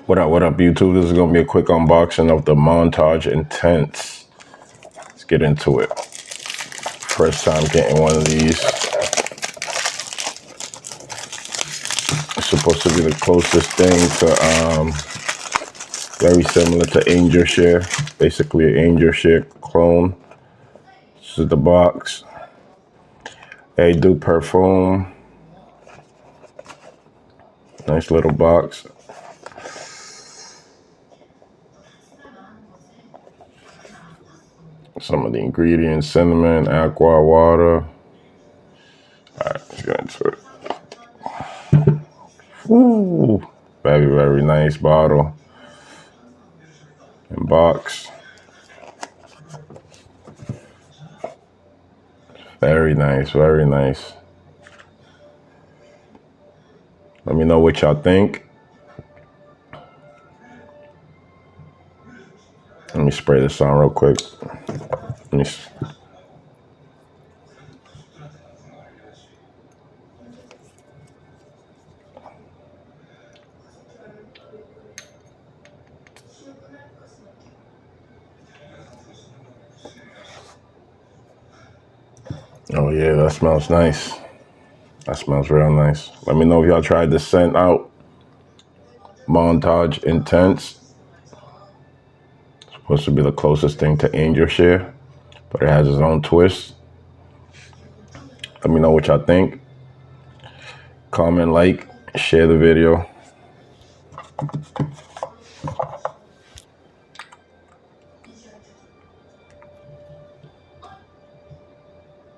What up, YouTube? This is going to be a quick unboxing of the Montage Intense. Let's get into it. First time getting one of these. It's supposed to be the closest thing to, very similar to Angel Share. Basically an Angel Share clone. This is the box. EDP Perfume. Nice little box. Some of the ingredients: cinnamon, aqua, water. Alright, let's get into it. Ooh, very, very nice bottle and box. Very nice, very nice. Let me know what y'all think. Let me spray this on real quick. Oh yeah, that smells nice. That smells real nice. Let me know if y'all tried this scent out. Montage Intense. It's supposed to be the closest thing to Angel Share, but it has its own twist. Let me know what y'all think. Comment, like, share the video.